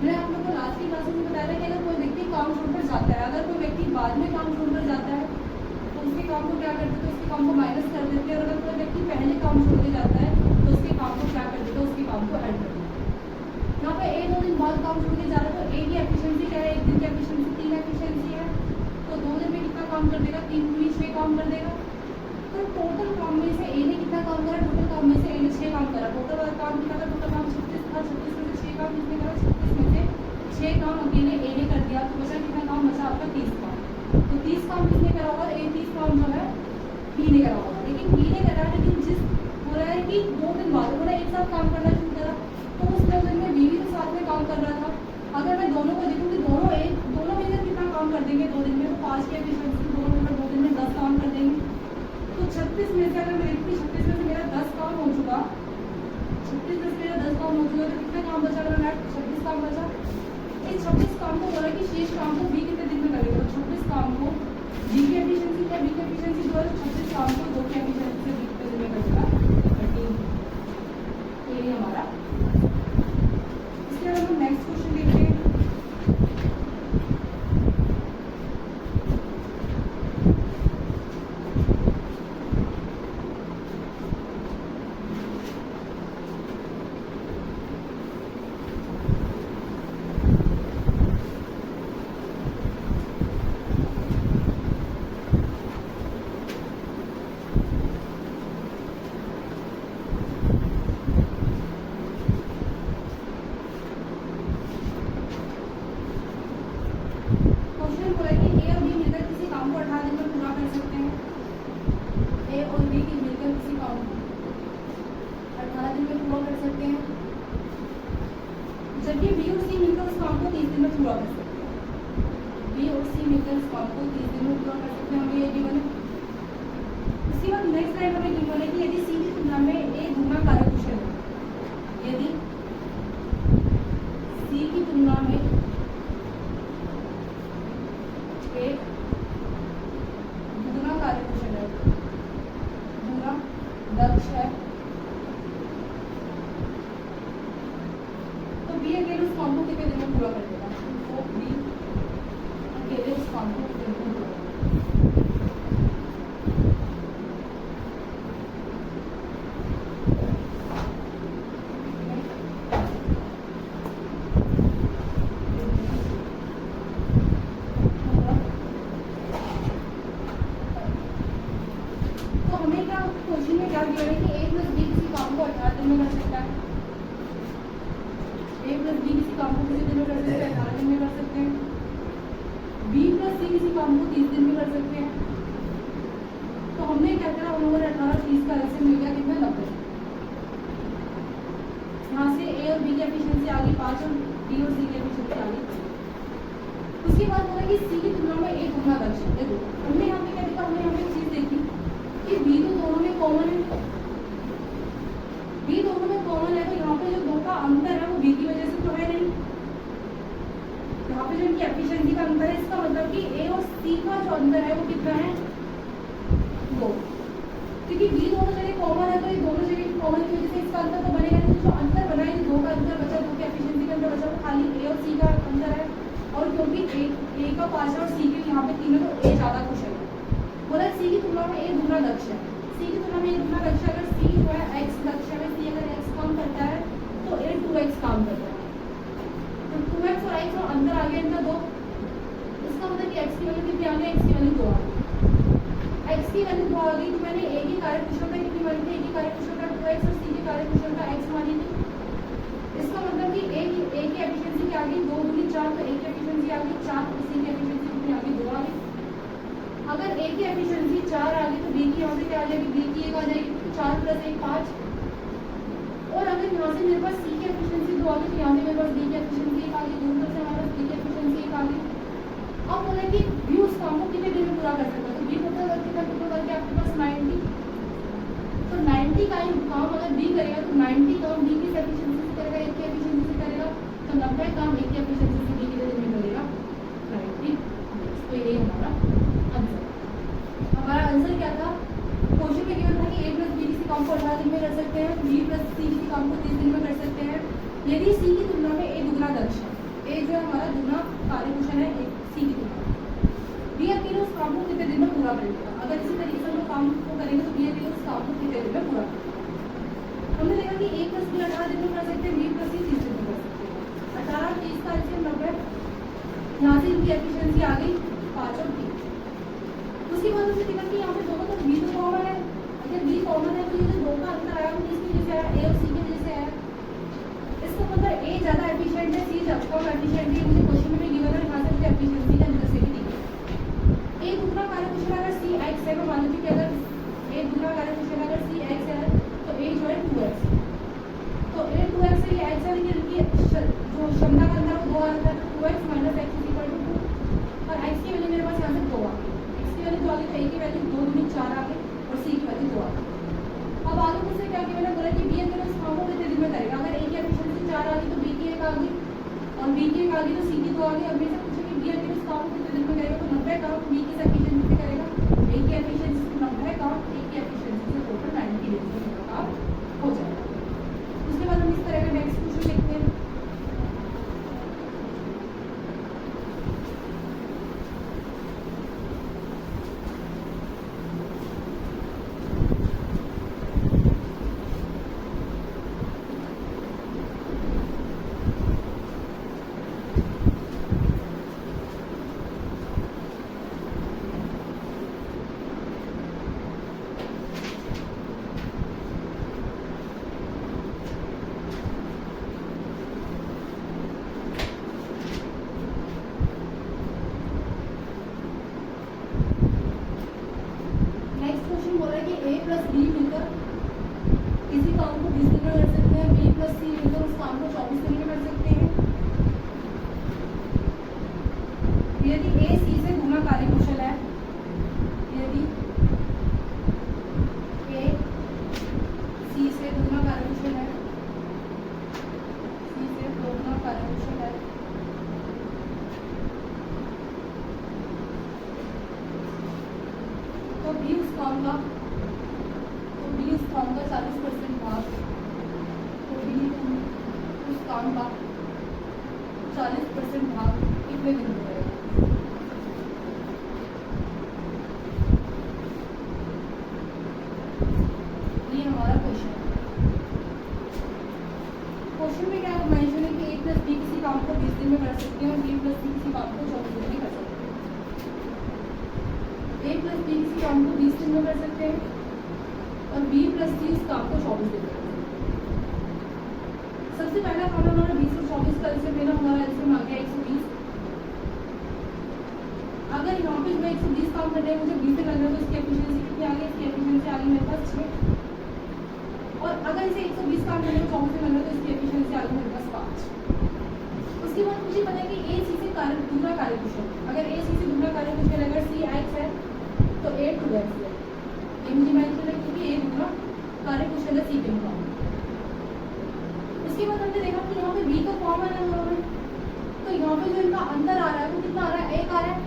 मैंने आप लोग को लास्ट की क्लास में बताया था कि अगर कोई व्यक्ति काम छोड़कर जाता है, अगर कोई व्यक्ति बाद में काम छोड़कर जाता है तो उसके काम को क्या करते थे? उसके काम को माइनस कर देते हैं। और अगर कोई व्यक्ति पहले काम छोड़ के जाता है तो उसके काम को क्या कर देते हैं? उसके काम को ऐड कर देते हैं। यहाँ पे एक दो दिन बाद काम छोड़ के जा रहा है तो ए की एफिशिएंसी क्या है? एक दिन की एफिशिएंसी 3 एफिशिएंसी है, तो 2 दिन में कितना काम कर देगा? 3 में 6 काम कर देगा। तो टोटल काम में से ए ने कितना काम करा? टोटल काम में से ए ने 6 काम करा। टोटल काम कितना था? टोटल काम 36 था। 36 में से 6 काम किसने करा? 36 में से 6 काम अकेले ए ने कर दिया। तो बचा कितना काम? बचा आपका 30 काम। तो 30 काम किसने करा होगा? ए 30 काम जो है बी ने करा होगा। लेकिन बी ने करा, लेकिन जिस हो रहा है कि 2 दिन बाद उन्होंने एक साथ काम करना शुरू करा, तो उस 2 दिन में बी भी तो साथ में काम कर रहा था। अगर मैं दोनों को देखूँ कि दोनों मिलकर कितना काम कर देंगे 2 दिन में, तो 5 की एफिशिएंसी दोनों मिलकर 2 दिन में 10 काम कर देंगे। तो 36 में से अगर मैं देखूँ 36 में से मेरा 10 काम हो चुका, 36 में से मेरा 10 काम हो चुका, तो कितना काम बचा? अगर मैं 26 काम बचा। इस 26 काम को बोला कि शेष काम को बी कितने दिन में करेगा? तो 26 काम को बी की एफिशिएंसी क्या? बी की एफिशिएंसी जो है 26 काम को 2 की एफिशिएंसी से बी कितने दिन में करेगा? 13। ये हमारा। इसके बाद हम नेक्स्ट क्वेश्चन देखते हैं। क्वेश्चन बोला कि ए और बी मिलकर किसी काम को 18 दिन में पूरा कर सकते हैं। ए और बी की मिलकर किसी काम को 18 दिन में पूरा कर सकते हैं, जबकि बी और सी मिलकर उस काम को 30 दिन में पूरा कर सकते हैं। बी और सी मिलकर उस काम को 30 दिन में पूरा कर सकते हैं। हमें ये गिवन है। उसके बाद नेक्स्ट लाइन हमें गिवन है कि यदि सी की तुलना में ए गुना कार्यकुशल है, यदि सी की तुलना में एक दुगना कार्यकुशल है, दुगना दक्ष है, तो बी अकेले उस काम को कितने दिन में पूरा कर देगा? तो बी अकेले उस काम को कितने दिन में पूरा कर देगा? क्वेश्चन में क्या दिया है कि ए प्लस बी किसी काम को 18 दिन में कर सकता है। ए प्लस बी किसी काम को किसी दिन में कर सकते हैं? 18 दिन में कर सकते हैं। बी प्लस सी कर सकते हैं। तो हमने क्या करा, हम लोगों ने 18 30 का एलसीएम मिल गया कितना 90। यहाँ से ए और बी की एफिशिएंसी आ गई 5 और बी और सी की एफिशिएंसी आ गई। उसके बाद बोला कि सी की तुलना में ए दुगना दक्ष है। देखो हमने यहाँ पे क्या देखा, हमने यहाँ पे एक चीज देखी कि बी तो दोनों में कॉमन है, बी दोनों में कॉमन है, तो यहाँ पे जो दो का अंतर है वो बी की वजह से तो है नहीं। यहाँ पे जो इनकी एफिशिएंसी का अंतर है, इसका मतलब कि ए और सी का जो अंतर है वो कितना है 2, क्योंकि बी दोनों जगह कॉमन है, तो ये दोनों जगह कॉमन की वजह से इसका अंतर तो बनेगा नहीं। जो अंतर बना है, दो का अंतर बचा, दो की एफिशिएंसी का अंतर बचा, वो खाली ए और सी का अंतर है। और क्योंकि ए का 5 है और सी के यहाँ पे 3 है, तो ए ज्यादा कुशल है। बोला सी की तुलना में ए दुगना दक्ष है, सी की तुलना में ए दुगना दक्ष है। अगर सी जो है एक्स दक्ष है, सी अगर एक्स काम करता है तो ए 2x काम करता है। तो 2x और x और अंतर आ गया इनका 2, इसका मतलब कि x की वैल्यू कितनी आ गई, x की वैल्यू 2 आ गई। x की वैल्यू 2 आ गई, तो मैंने a की कार्यकुशलता कितनी मानी थी, a की कार्यकुशलता 2x और c की कार्यकुशलता x मानी थी। इसका मतलब कि a की एफिशिएंसी क्या आ गई 2 दूनी 4, तो a की एफिशिएंसी आ गई 4 और c की एफिशिएंसी कितनी आ गई 2 आ गई। अगर a की एफिशिएंसी 4 आ गई तो b की यहाँ से क्या आ जाएगी, b की 1 आ जाएगी, 4 + 1 5। और अगर यहाँ से मेरे पास c की एफिशिएंसी 2 आ गई, तो यहाँ से मेरे पास b की एफिशिएंसी 1 आ गई, दोनों से हमारे पास b की एफिशिएंसी 1 आ गई। अब बोला कि b उस काम को कितने दिन में पूरा कर सकता है, तो b टोटल वर्क कितना, टोटल वर्क है आपके पास 90। तो 90 का काम अगर b करेगा तो 90 काम b की एफिशिएंसी से करेगा, a की एफिशिएंसी से करेगा, तो 90 काम a की एफिशिएंसी से b कितने दिन में करेगा 90। तो ये हमारा आंसर। हमारा आंसर क्या था, क्वेश्चन में गिवन था कि a + b किसी काम को 18 दिन में कर सकते हैं, b + c किसी काम को 30 दिन में कर सकते हैं, यदि c की तुलना में a दुगना दक्ष है। a जो है हमारा दुगना कार्यकुशल है c की तुलना में, b अकेले उस काम को कितने दिन में पूरा कर लेगा। अगर इसी तरीके से हम काम को करेंगे तो b अकेले उस काम को कितने दिन में पूरा कर लेगा। हमने देखा कि a + b 18 दिन में कर सकते हैं, b + c 30 दिन में कर सकते हैं। 18 30 का एलसीएम 90, यहाँ से इनकी एफिशिएंसी आ गई 5 और 3। उसके बाद हमने देखा कि यहाँ पे दोनों तो b तो कॉमन है, अगर b कॉमन है तो ये जो 2 का अंतर आया वो किसकी वजह से आया, a और c की वजह से आया। इसका मतलब a ज्यादा एफिशिएंट है, c कम एफिशिएंट है। मुझे क्वेश्चन में गिवन है, यहाँ से मुझे एफिशिएंसी का अंतर से भी दिख रहा है। a दुगना कार्यकुशल अगर c x है, मैं मान लेती हूँ कि अगर a दुगना कार्यकुशल अगर c x है तो a जो है 2x, तो a 2x है, ये x है, लेकिन इनकी जो क्षमता का अंतर वो 2 आ रहा है, तो 2x - x = 2। और x की वैल्यू मेरे पास यहाँ से 2 आ गई, x की वैल्यू 2 आ गई, तो a की वैल्यू 2 दूनी 4 आ गई और c की वैल्यू 2 आ गई। अब आगे मुझसे क्या कि मैंने बोला कि b अगर इस काम को कितने दिन में करेगा। अगर a की एफिशिएंसी 4 आ गई तो b की 1 आ गई, और b की 1 आ गई तो c की 2 आ गई। अब मेरे से पूछे कि b अगर इस काम को कितने दिन में करेगा, तो 90 काम b की एफिशिएंसी से करेगा, a की एफिशिएंसी से 90 काम, a की एफिशिएंसी से टोटल 90 दिन में काम हो जाएगा। उसके बाद हम इस तरह का नेक्स्ट क्वेश्चन देखते हैं। काम का 40% भाग कितने दिन में करेगा। ये हमारा क्वेश्चन है। क्वेश्चन में क्या मेंशन है कि a + b किसी काम को 20 दिन में कर सकते हैं और b + c किसी काम को 24 दिन में कर सकते हैं। a + b किसी काम को 20 दिन में कर सकते हैं और b + c इस काम को 24 दिन में कर सकते हैं। सबसे पहला काम हमारा 20 और 24 का एलसीएम लेना, हमारा एलसीएम आ गया 120। अगर यहाँ पे मैं 120 काम करने में मुझे 20 से करना है तो इसकी एफिशिएंसी कितनी आ गई, इसकी एफिशिएंसी आ गई मेरे पास 6। और अगर इसे 120 काम करने में 24 से करना है तो इसकी एफिशिएंसी आ गई मेरे पास 5। उसके बाद मुझे पता है कि ए सी से दूसरा कार्यकुशल, अगर ए सी से दूसरा कार्यकुशल अगर सी एक्स है तो ए 2x है। ये मुझे मैच है क्योंकि ए दूसरा कार्यकुशल है सी के मुकाबले। इसके बाद हमने देखा कि यहाँ पे बी का कॉमन है दोनों में, तो यहाँ पे जो इनका अंतर आ रहा है वो कितना आ रहा है, एक आ रहा है।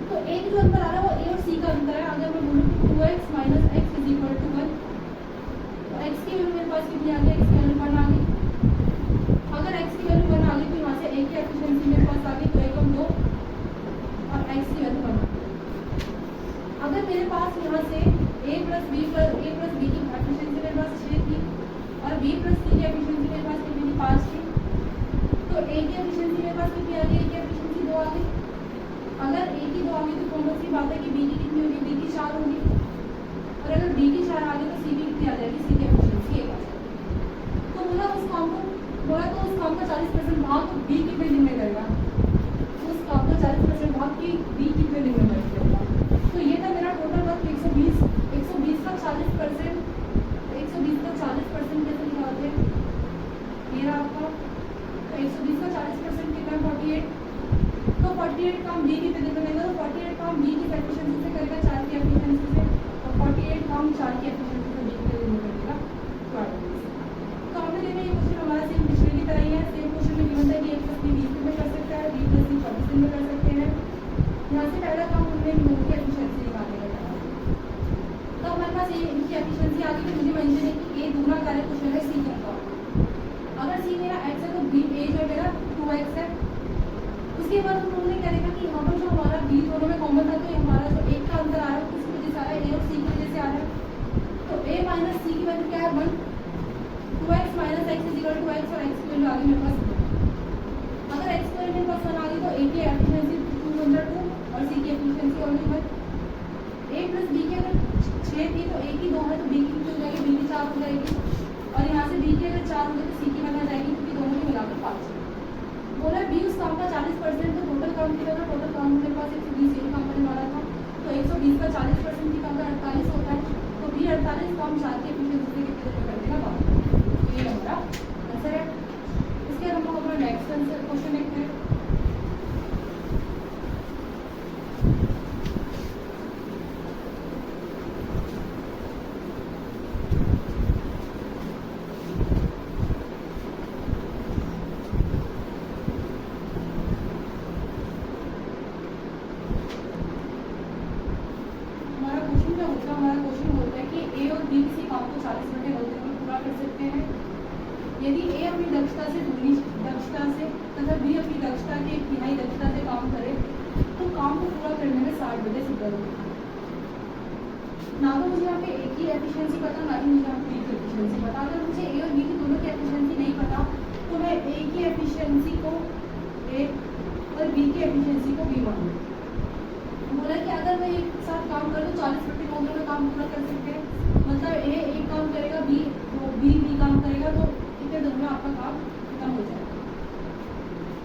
तो एक जो अंतर आ रहा है वो ए और सी का अंतर है। अगर मैं बोलूँ कि 2x minus x is equal to 1, तो x की वैल्यू मेरे पास कितनी आ गई, x की वैल्यू 1 आ गई। अगर x की वैल्यू 1 आ गई तो यहाँ से a की एफिशिएंसी मेरे पास आ गई 2 एकम 2 और x की वैल्यू 1। अगर मेरे पास यहाँ से a प्लस b की एफिशिएंसी मेरे पास 6 थी और b प्लस c की एफिशिएंसी मेरे पास कितनी थी, 5 थी। तो a की एफिशिएंसी मेरे पास कितनी आ गई, a की एफिशिएंसी 2 आ गई। अगर a की 2 आ गई तो कॉमन सी बात है कि b की कितनी होगी, b की 4 होगी। और अगर b की 4 आ गई तो c की कितनी आ जाएगी, c की एफिशिएंसी 1 आ जाएगी। तो बोला तो उस काम का 40% भाग b की बिल्डिंग में करेगा, उस काम का 40% भाग की b की बिल्डिंग में करेगा। तो ये था मेरा टोटल वर्क 120 का 40%, 120 का 40% कैसे निकालते हैं, ये रहा आपका। तो 120 का 40% कितना है, 48। तो 48 काम बी की बिल्डिंग में करेगा, तो 48 काम बी की एफिशिएंसी से करेगा, 4 की एफिशिएंसी से, और 48 काम 4 की एफिशिएंसी से बी की बिल्डिंग में करेगा 12। तो हमने देखा ये क्वेश्चन हमारा सेम पिछले की तरह ही है। सेम क्वेश्चन में गिवन था कि a प्लस बी 20 दिन में कर सकता है, b प्लस सी 24 दिन में कर सकते हैं। यहाँ से पहला काम हमने इन दोनों की एफिशिएंसी निकालने का था। तो हमारे पास ये इनकी एफिशिएंसी आ गई। तो मुझे मेंशन है कि a दूसरा कार्यकुशल है सी के मुकाबले। अगर सी मेरा x है तो b a जो है मेरा 2x है। उसके बाद हम लोगों ने क्या देखा कि यहाँ पर जो हमारा b दोनों में कॉमन था, तो ये हमारा जो एक का अंतर आ रहा है किस वजह से आ रहा है, a और c की वजह से आ रहा है। तो a माइनस c की वैल्यू क्या है, 1। 2x minus x is equal to x और x की वैल्यू आ गई मेरे पास 1। अगर x की वैल्यू मेरे पास 1 आ गई तो a की एफिशिएंसी 2 और c की efficiency only 1। a plus b की अगर 6 थी तो a की 2 है तो b की कितनी हो जाएगी, b की 4 हो जाएगी। और यहाँ से b की अगर 4 हो गई तो c की बना जाएगी, क्योंकि दोनों की मिलाकर 5 है। बोला b उस काम का 40%, तो टोटल काम कितना था, टोटल काम मेरे पास 120 यही काम करने वाला था। तो 120 का 40% की काम का 48 होता है। तो b 48 काम 4 की एफिशिएंसी से कितने कर देगा, 12। ये हमारा आंसर है। इसके हम लोग अपना नेक्स्ट क्वेश्चन देखते हैं। हमारा क्वेश्चन होता है कि ए और बी किसी काम को 40 घंटे होते हुए पूरा कर सकते हैं। यदि ए अपनी दक्षता से दूसरी दक्षता से तथा बी अपनी दक्षता के 1/3 दक्षता से काम करे तो काम को पूरा करने में 60 घंटे सिद्ध होगा। ना तो मुझे यहाँ पे ए की एफिशिएंसी पता, ना ही मुझे यहाँ पे बी की एफिशिएंसी पता। अगर मुझे ए और बी की दोनों की एफिशिएंसी नहीं पता तो मैं ए की एफिशिएंसी को ए और बी की एफिशिएंसी को बी मानूँ। बोला कि अगर मैं एक साथ काम करूँ तो 40 घंटे दोनों में काम पूरा कर सकते हैं। मतलब ए एक काम करेगा, बी काम करेगा, तो इतने दिनों में आपका काम खत्म हो जाएगा।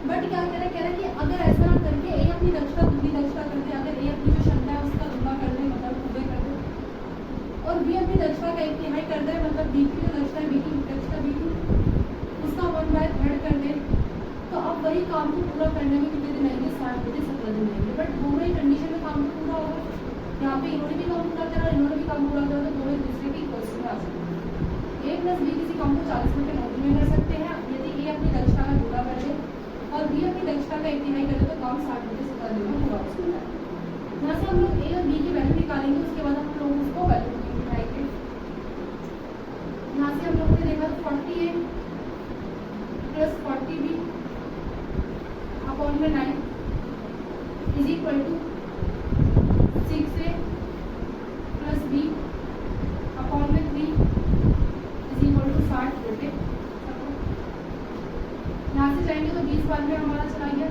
बट क्या कह रहा है कि अगर ऐसा ना करके ए अपनी दक्षता दूसरी दक्षता कर दे, अगर ए अपनी जो क्षमता है उसका दुगना कर दे, मतलब पूरे कर दे, और बी अपनी दक्षता का 1/3 कर दे, मतलब बी की जो दक्षता है, बी की दक्षता बी की उसका 1/3 कर दे, तो अब वही काम को पूरा करने में कितने दिन लगेंगे, 60 बजे 17 दिन लगेंगे। बट दोनों ही कंडीशन में काम तो पूरा होगा। यहाँ पे इन्होंने भी काम पूरा करा, इन्होंने भी काम पूरा करा, तो दोनों एक दूसरे की इक्वल्स में आ सकते हैं। ए प्लस बी किसी काम को 40 घंटे नौकरी में कर सकते हैं यदि ए अपनी दक्षता का पूरा कर दे और बी अपनी दक्षता का 1/3 करे तो काम 60 बजे 17 दिन में पूरा हो सकता है। यहाँ से हम लोग ए और बी की वैल्यू निकालेंगे, उसके बाद हम लोग उसको वैल्यू निकालेंगे। यहाँ से हम लोगों ने देखा 48 प्लस 40b अपॉन में 9 is equal to 6a plus b upon में 3 इज इक्वल टू 60 घंटे। यहाँ से जाएंगे तो 20 बार में हमारा चला गया।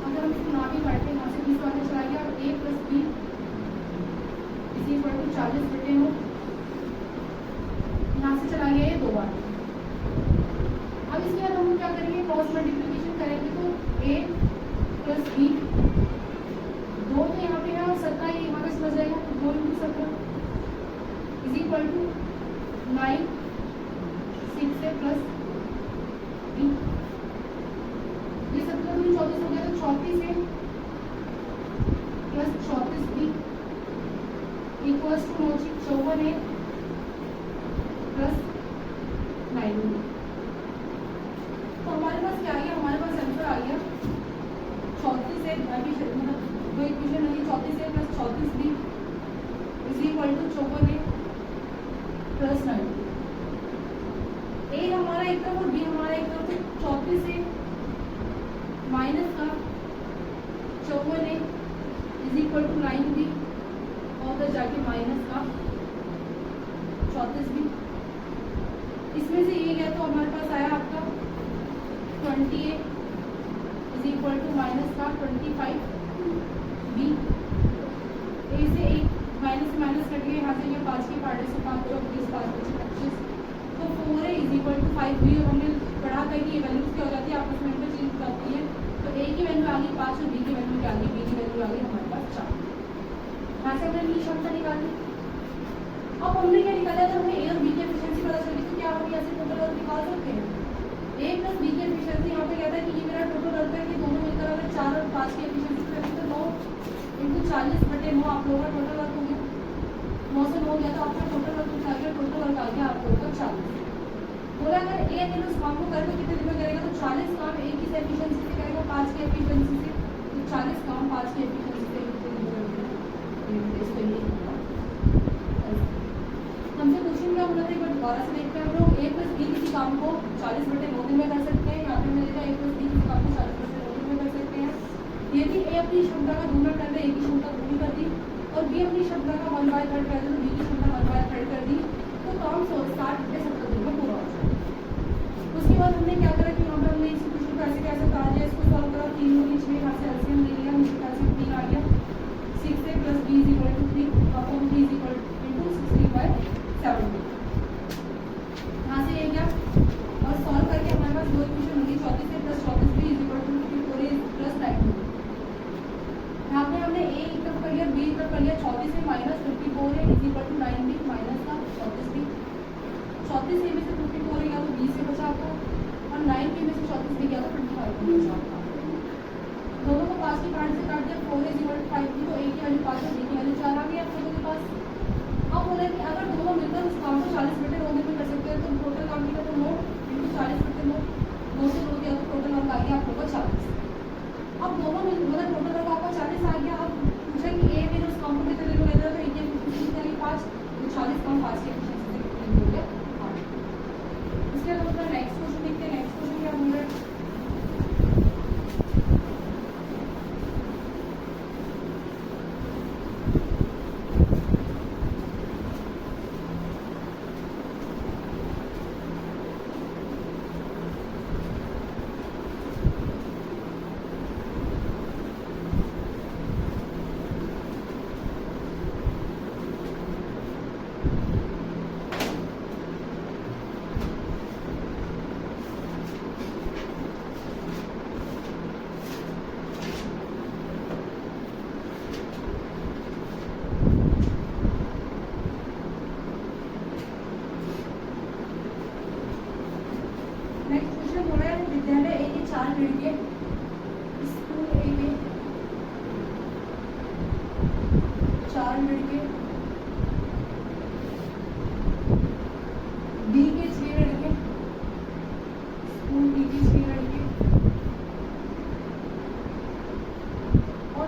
अगर हम इसको ना भी बैठे, यहाँ से 20 बार में चला गया और a plus b is equal to 40 घंटे हो। यहाँ से चला गया ये 2 बार। अब इसके बाद हम क्या करेंगे, क्रॉस मल्टीप्लिकेशन करेंगे तो a प्लस b बच जाएगा 2 इंटू 17 इज इक्वल टू 9 6 से प्लस बी। ये 17 दूनी 34 हो गया तो 34 है प्लस 34 बी इक्वल्स टू 9 54 है प्लस 9 बी। तो हमारे पास क्या आ गया, हमारे पास आंसर आ गया 34 है अभी मतलब दो इक्वेशन होगी 34 है plus 34 B is equal to 54 है प्लस 9। ए हमारा एक तरफ और बी हमारा एक तरफ, तो 34 है माइनस का 54 है इज इक्वल टू 9 बी और उधर जाके माइनस का 34 बी। इसमें से ये गया तो हमारे पास आया आपका 20 इज इक्वल टू माइनस का 25 बी। ए से एक माइनस माइनस कट गया, यहाँ से ये 5 के पार्टे से 5 चौक 20 5 25 25 तो 4 है इज इक्वल टू 5 बी। और हमने पढ़ा था कि ये वैल्यूज क्या हो जाती है आपस में चेंज करती है, तो ए की वैल्यू आ गई 5 और बी की वैल्यू क्या आ गई, बी की वैल्यू आ गई हमारे पास 4। यहाँ से हमने बी क्षमता निकाली। अब हमने क्या निकाला, अगर हमें ए और बी की एफिशिएंसी पता चली तो क्या हम यहाँ से टोटल वर्क निकाल सकते हैं। ए प्लस बी की एफिशिएंसी यहाँ पे कहता है कि ये मेरा टोटल वर्क है कि दोनों मिलकर अगर 4 और 5 की एफिशिएंसी करें तो 9 इंटू 40/9 आप लोगों का टोटल वर्क हो गया। 9 से 9 गया तो आपका टोटल वर्क आ गया, टोटल वर्क आ गया आप लोगों का 40। बोला अगर ए दिन उस काम को करे तो कितने दिन में करेगा, तो 40 काम ए की एफिशिएंसी से करेगा 5 की एफिशिएंसी से, तो 40 काम 5 की एफिशिएंसी से कितने दिन में करेगा। इसको ये हमसे क्वेश्चन क्या बोला था, एक बार दोबारा से देखते हैं हम लोग। ए प्लस बी किसी काम को 40/9 दिन में कर सकते हैं, यहाँ पे मिलेगा ए प्लस बी किसी काम को 40/9 दिन में कर सकते हैं। यदि ए अपनी क्षमता का दूना कर दे, ए की क्षमता दूनी कर दी और बी अपनी क्षमता का 1/3 कर दे तो बी की क्षमता 1/3 कर दी, तो काम 60/70 दिन में पूरा हो जाएगा। उसके बाद हमने क्या करा कि यहाँ पर हमने इस क्वेश्चन को ऐसे कैसे करा दिया, इसको सॉल्व करा 3 दूनी 6 यहाँ से एलसीएम ले लिया, नीचे का 3 आ गया 6 a plus b is equal to 3 upon b is equal to 16/70। यहाँ से ये क्या और सॉल्व करके हमारे पास दो इक्वेशन होगी 34 a plus 34b is equal to 54a plus 9। यहाँ पे हमने a एक तरफ कर लिया b एक तरफ कर लिया, 34 a minus 54a is equal to 9b minus का 34b। 34 a में से 54 गया तो 20 से बचा आपका और 9b में से 34b गया तो 25 में बचा आपका। दोनों को 5 के पार्ट से काट दिया, 4 इज इक्वल टू 5 तो a की वैल्यू 5 और b की वैल्यू 4 आ गई आप लोगों के पास। अब बोला कि अगर दोनों मिलकर उस काम को 40/9 दिन में कर सकते हैं तो टोटल काम कितना, तो 9 इंटू 40/9 2 से 2 दिया तो टोटल वर्क आ गया आप लोगों का 40। अब दोनों मिल मतलब टोटल वर्क आपका 40 आ गया। अब पूछा कि ए में उस काम को कितने दिन में कर रहा है, तो ए की एफिशिएंसी कितनी 5, तो 40 काम 5 की एफिशिएंसी से कितने दिन हो गया 8। इसके बाद अपना नेक्स्ट क्वेश्चन देखते हैं। नेक्स्ट क्वेश्चन क्या बोल रहा है, विद्यालय ए के 4 लड़के, स्कूल ए के 4 लड़के, बी के 6 लड़के, स्कूल बी के 6 लड़के और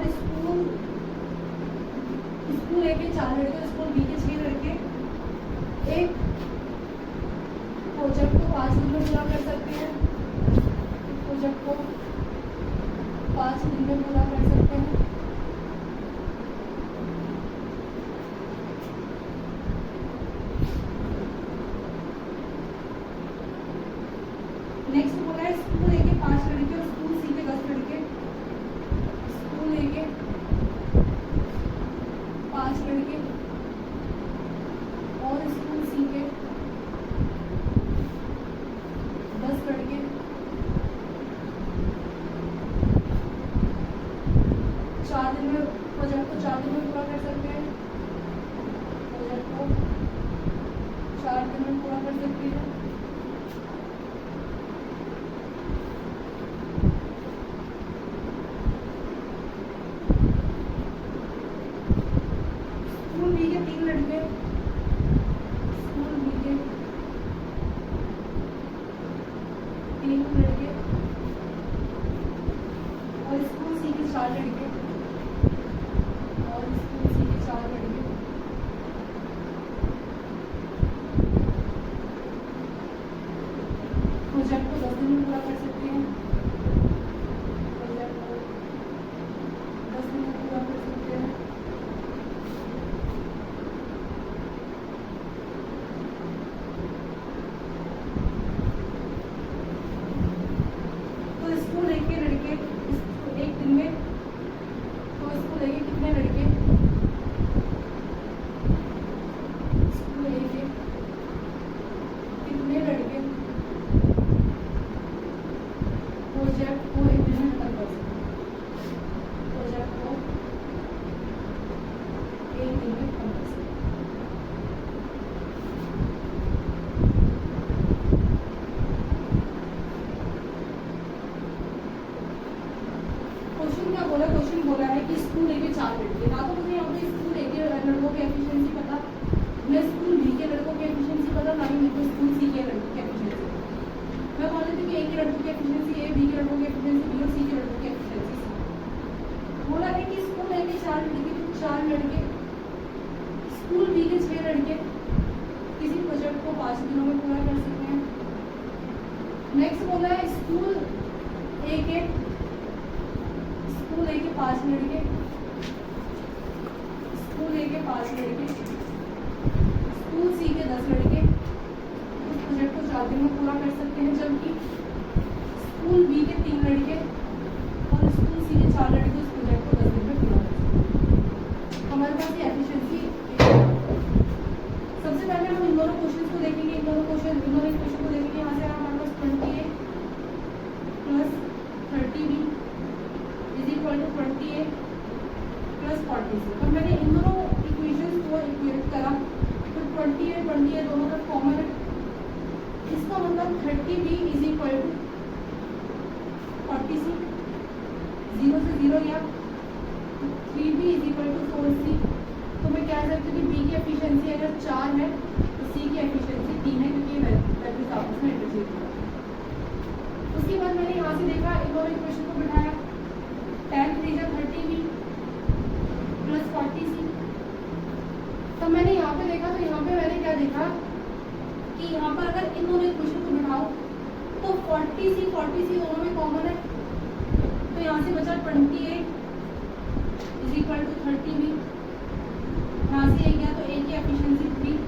स्कूल ए के 4 लड़के, स्कूल बी के 6 लड़के एक प्रोजेक्ट को 5 दिन में पूरा कर सकते हैं। प्रोजेक्ट को 5 दिन में पूरा कर सकते हैं। नेक्स्ट बोला है स्कूल ए के 5 लड़के और स्कूल सी के 10 लड़के। स्कूल ए के 5 लड़के और स्कूल सी के 10 लड़के 4 दिन में प्रोजेक्ट को 4 दिन में पूरा कर सकते हैं, प्रोजेक्ट को 4 दिन में पूरा कर सकते हैं। स्कूल बी के 3 लड़के, स्कूल बी के 3 लड़के और स्कूल सी के 4 लड़के, और स्कूल सी के 4 लड़के। प्रोजेक्ट को 10 दिन में पूरा कर सकते हैं, प्रोजेक्ट को 10 दिन में पूरा कर सकते हैं। तो स्कूल एक के लड़के एक दिन में, तो स्कूल एक के कितने लड़के, स्कूल एक के कितने लड़के प्रोजेक्ट को एक दिन में खत्म कर सकते हैं, प्रोजेक्ट को एक दिन में खत्म कर सकते हैं। क्वेश्चन क्या बोला, क्वेश्चन बोला है कि स्कूल ए के 4 लड़के, ना तो मुझे यहाँ पे स्कूल ए के लड़कों की एफिशिएंसी पता, न स्कूल बी के लड़कों की एफिशिएंसी पता, ना ही मेरे को स्कूल सी के लड़कों की एफिशिएंसी पता। मैं मान लेती हूँ कि ए के लड़कों की एफिशिएंसी ए, बी के लड़कों की एफिशिएंसी बी और सी के लड़कों की एफिशिएंसी सी। बोला है कि स्कूल ए के 4 लड़के, 4 लड़के, स्कूल बी के 6 लड़के किसी प्रोजेक्ट को 5 दिनों में पूरा कर सकते हैं। नेक्स्ट बोला है स्कूल ए के 5 लड़के, स्कूल ए के 5 लड़के, स्कूल सी के 10 लड़के उस प्रोजेक्ट को 4 दिन में पूरा कर सकते हैं, जबकि स्कूल बी के 3 लड़के और स्कूल सी के 4 लड़के उस प्रोजेक्ट को 10 दिन में पूरा कर सकते हैं। हमारे पास ये एफिशिएंसी। सबसे पहले हम इन दोनों क्वेश्चन को देखेंगे, इन दोनों क्वेश्चन को देखेंगे। यहाँ से हमारे पास 20A plus 30B is equal to 20A plus 40C। तो मैंने इन दोनों इक्वेशंस को इक्वेट करा, तो 20A दोनों का कॉमन है, इसका मतलब 30B is equal to 40C, 0 से 0 या 3B is equal to 4C। तो मैं कह सकती हूँ कि B की एफिशिएंसी अगर 4 है तो C की एफिशिएंसी 3 है, क्योंकि वैल्यूज आपस में इंटरचेंज होता है। उसके बाद मैंने यहाँ से देखा, इन दोनों इक्वेशन को बिठाया, 10 3 30B प्लस 40C। तब मैंने यहाँ पे देखा, तो यहाँ पे मैंने क्या देखा कि यहाँ पर अगर इन दोनों इक्वेशन को बिठाओ तो 40C दोनों में कॉमन है, तो यहाँ से बचा 20A is equal to 30B। यहाँ से एक गया तो A की एफिशिएंसी 3,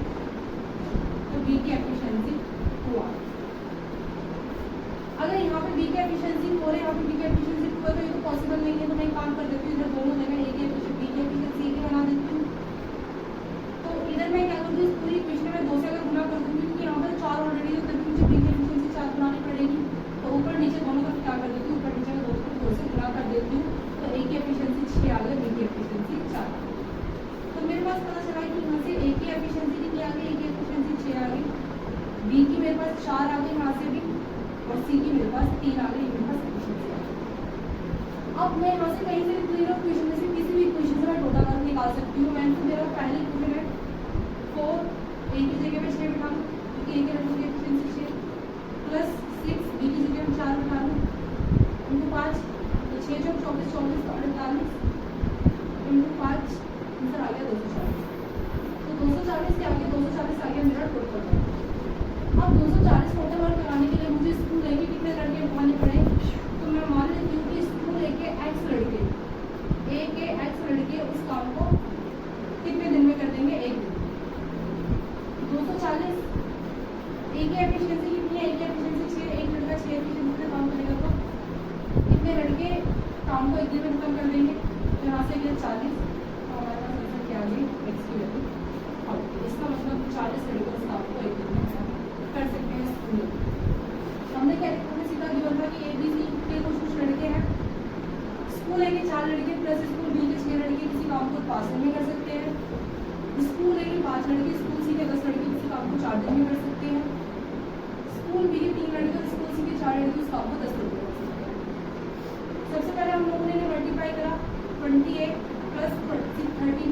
तो B की एफिशिएंसी 2 आ गई। अगर यहाँ पे B की एफिशिएंसी 4 है, यहाँ पे B की एफिशिएंसी 2 है, तो ये तो पॉसिबल नहीं है। तो मैं एक काम कर देती हूँ, इधर दोनों जगह A की एफिशिएंसी B की एफिशिएंसी की बना देती हूँ। तो इधर मैं क्या करूँगी, इस पूरी इक्वेशन में 2 से अगर गुना कर दूँगी, क्योंकि यहाँ पर 4 ऑलरेडी है, तभी मुझे B की एफिशिएंसी 4 बनानी पड़ेगी। तो ऊपर नीचे दोनों का क्या कर देती हूँ, ऊपर नीचे का 2 से गुना कर देती हूँ, तो A की एफिशिएंसी 6 आ गई, B की एफिशिएंसी 4 आ गई। तो मेरे पास पता चला कि यहाँ से A की एफिशिएंसी कितनी आ गई, A की एफिशिएंसी 6 आ गई, B की मेरे पास 4 आ गई यहाँ से भी, और C की मेरे पास 3 आ गई, मेरे पास एफिशिएंसी आ गई। अब मैं यहाँ से कहीं से भी तीनों इक्वेशन में से किसी भी इक्वेशन से मैं टोटल वर्क निकाल सकती हूँ। मैंने तो मेरा पहली इक्वेशन है 4, A की जगह पे 6 बिठा लूँ, क्योंकि A के लड़कों की एफिशिएंसी 6, प्लस 6 B की जगह में 4 बिठा लूँ, इंटू 5, तो 6 जो 24 48 इंटू 5 आंसर आ गया 240। तो 240 के आगे 240 आ गया मेरा टोटल वर्क। अब 240 टोटल वर्क कराने के लिए मुझे स्कूल ए के कितने लड़के उठाने पड़े, तो मैं मान लेती हूँ कि स्कूल ए के x लड़के उस काम को कितने दिन में कर देंगे, 1 दिन। 240 ए की एफिशिएंसी कितनी है, ए की एफिशिएंसी 6, एक लड़का 6 एफिशिएंसी से काम करेगा, तो कितने लड़के काम को 1 दिन में खत्म कर देंगे। तो यहाँ से गया 40, तो हमारे पास आंसर क्या आ गई, x की वैल्यू 40। इसका मतलब 40 लड़के उस काम को 1 दिन में कर सकते हैं स्कूल में। हमने क्या सीधा गिवन था कि A B C के कुछ लड़के हैं, स्कूल ए के 4 लड़के प्लस स्कूल बी के 6 लड़के किसी काम को 5 दिन में कर सकते हैं। स्कूल ए के 5 लड़के, स्कूल सी के 10 लड़के किसी काम को 4 दिन में कर सकते हैं। स्कूल बी के 3 लड़के और स्कूल सी के 4 लड़के उस काम को 10 दिन में कर सकते हैं। सबसे पहले हम लोगों ने मल्टीप्लाई करा 28 प्लस 30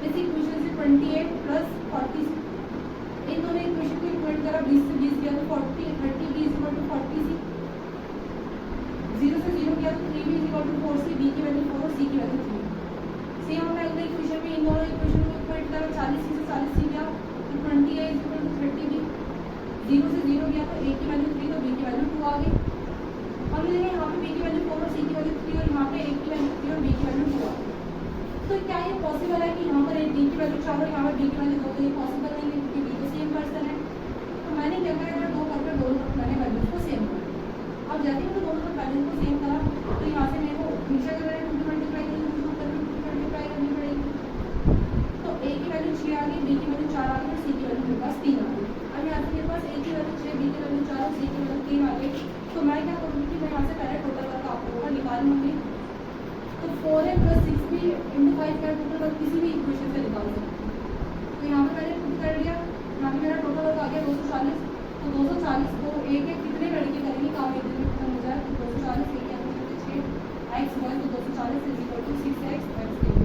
इस इक्वेशन से 28 प्लस 40 इन दोनों इक्वेशन को इक्वेट करा 20 से 20 किया तो 40 30 b is equal to 40 C 0 से 0 किया तो 3b is equal to 4 C b की वैल्यू 4 और c की वैल्यू 3। सेम हमने अगले इक्वेशन में इन दोनों इक्वेशन को इक्वेट करा 40 सी से 40 सी किया तो 28 इज इक्वल टू 30 b 0 से 0 किया तो a की वैल्यू 3 तो b की वैल्यू 2 आ गई। हमने देखा यहाँ पे b की वैल्यू 4 और c की वैल्यू 3 और यहाँ पे a की वैल्यू 3 और b की वैल्यू 2 आ गई। तो क्या ये पॉसिबल है कि यहाँ पर b की वैल्यू 4 और यहाँ पर b की वैल्यू 2? तो ये पॉसिबल नहीं है क्योंकि b तो सेम पर्सन है। तो मैंने क्या करा, मैंने 2 करके दोनों तरफ मैंने वैल्यूज को सेम करा। अब जैसे ही मैंने दोनों तरफ वैल्यूज को सेम करा तो यहाँ से मेरे को नीचे अगर मैंने 2 मल्टीप्लाई करी तो ऊपर भी 2 मल्टीप्लाई करनी पड़ेगी। तो a की वैल्यू 6 आ गई, b की वैल्यू 4 आ गई और c की वैल्यू मेरे पास 3 आ गई। अब यहाँ से मेरे पास a की वैल्यू 6, b की वैल्यू 4 और c की वैल्यू 3 आ गई। तो मैं क्या करूँगी कि मैं यहाँ से पहले टोटल वर्क आप लोगों का निकालूंगी। तो 4a प्लस 6b इंटू 5 का टोटल वर्क किसी भी इक्वेशन से निकाल सकते हैं। तो यहाँ पे मैंने खुद कर लिया, यहाँ पे मेरा टोटल वर्क आ गया 240। तो 240 को a के कितने लड़के करेंगे काम एक दिन में खत्म हो जाए, तो 240 a के 6 x बॉय तो 240 इज इक्वल टू 6x